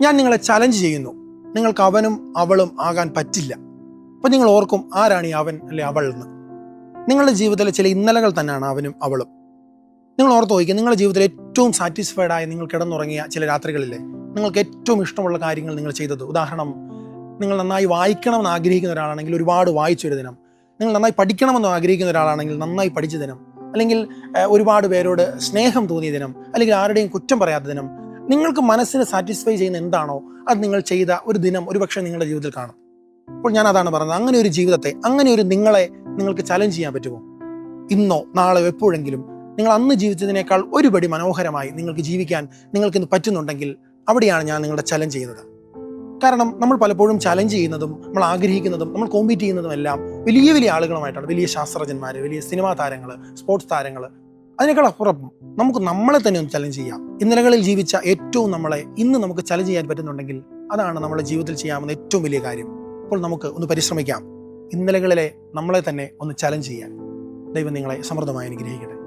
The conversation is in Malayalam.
ഞാൻ നിങ്ങളെ ചലഞ്ച് ചെയ്യുന്നു, നിങ്ങൾക്ക് അവനും അവളും ആകാൻ പറ്റില്ല. അപ്പം നിങ്ങൾ ഓർക്കും, ആരാണ് ഈ അവൻ അല്ലെ അവൾ എന്ന്? നിങ്ങളുടെ ജീവിതത്തിലെ ചില ഇന്നലകൾ തന്നെയാണ് അവനും അവളും. നിങ്ങൾ ഓർത്ത് നോക്കിക്കുക, നിങ്ങളുടെ ജീവിതത്തിൽ ഏറ്റവും സാറ്റിസ്ഫൈഡ് ആയി നിങ്ങൾ കിടന്നുറങ്ങിയ ചില രാത്രികളില്ലേ, നിങ്ങൾക്ക് ഏറ്റവും ഇഷ്ടമുള്ള കാര്യങ്ങൾ നിങ്ങൾ ചെയ്തത്. ഉദാഹരണം, നിങ്ങൾ നന്നായി വായിക്കണമെന്ന് ആഗ്രഹിക്കുന്ന ഒരാളാണെങ്കിൽ ഒരുപാട് വായിച്ചൊരു ദിനം, നിങ്ങൾ നന്നായി പഠിക്കണമെന്ന് ആഗ്രഹിക്കുന്ന ഒരാളാണെങ്കിൽ നന്നായി പഠിച്ച ദിനം, അല്ലെങ്കിൽ ഒരുപാട് പേരോട് സ്നേഹം തോന്നിയ ദിനം, അല്ലെങ്കിൽ ആരുടെയും കുറ്റം പറയാത്ത ദിനം. നിങ്ങൾക്ക് മനസ്സിനെ സാറ്റിസ്ഫൈ ചെയ്യുന്ന എന്താണോ അത് നിങ്ങൾ ചെയ്ത ഒരു ദിനം ഒരുപക്ഷെ നിങ്ങളുടെ ജീവിതത്തിൽ കാണും. അപ്പോൾ ഞാൻ അതാണ് പറഞ്ഞത്, അങ്ങനെ ഒരു ജീവിതത്തെ, അങ്ങനെ ഒരു നിങ്ങളെ നിങ്ങൾക്ക് ചലഞ്ച് ചെയ്യാൻ പറ്റുമോ? ഇന്നോ നാളെയോ എപ്പോഴെങ്കിലും നിങ്ങൾ അന്ന് ജീവിച്ചതിനേക്കാൾ ഒരുപടി മനോഹരമായി നിങ്ങൾക്ക് ജീവിക്കാൻ നിങ്ങൾക്കിന്ന് പറ്റുന്നുണ്ടെങ്കിൽ അവിടെയാണ് ഞാൻ നിങ്ങളുടെ ചലഞ്ച് ചെയ്യുന്നത്. കാരണം നമ്മൾ പലപ്പോഴും ചലഞ്ച് ചെയ്യുന്നതും നമ്മൾ ആഗ്രഹിക്കുന്നതും നമ്മൾ കോമ്പീറ്റ് ചെയ്യുന്നതും എല്ലാം വലിയ വലിയ ആളുകളുമായിട്ടാണ്. വലിയ ശാസ്ത്രജ്ഞന്മാർ, വലിയ സിനിമാ താരങ്ങൾ, സ്പോർട്സ് താരങ്ങൾ. അതിനേക്കാൾ അപ്പുറം നമുക്ക് നമ്മളെ തന്നെ ഒന്ന് ചലഞ്ച് ചെയ്യാം. ഇന്നലകളിൽ ജീവിച്ച ഏറ്റവും നമ്മളെ ഇന്ന് നമുക്ക് ചലഞ്ച് ചെയ്യാൻ പറ്റുന്നുണ്ടെങ്കിൽ അതാണ് നമ്മുടെ ജീവിതത്തിൽ ചെയ്യാവുന്ന ഏറ്റവും വലിയ കാര്യം. അപ്പോൾ നമുക്ക് ഒന്ന് പരിശ്രമിക്കാം, ഇന്നലകളിലെ നമ്മളെ തന്നെ ഒന്ന് ചലഞ്ച് ചെയ്യാൻ. ദൈവം നിങ്ങളെ സമൃദ്ധമായി അനുഗ്രഹിക്കട്ടെ.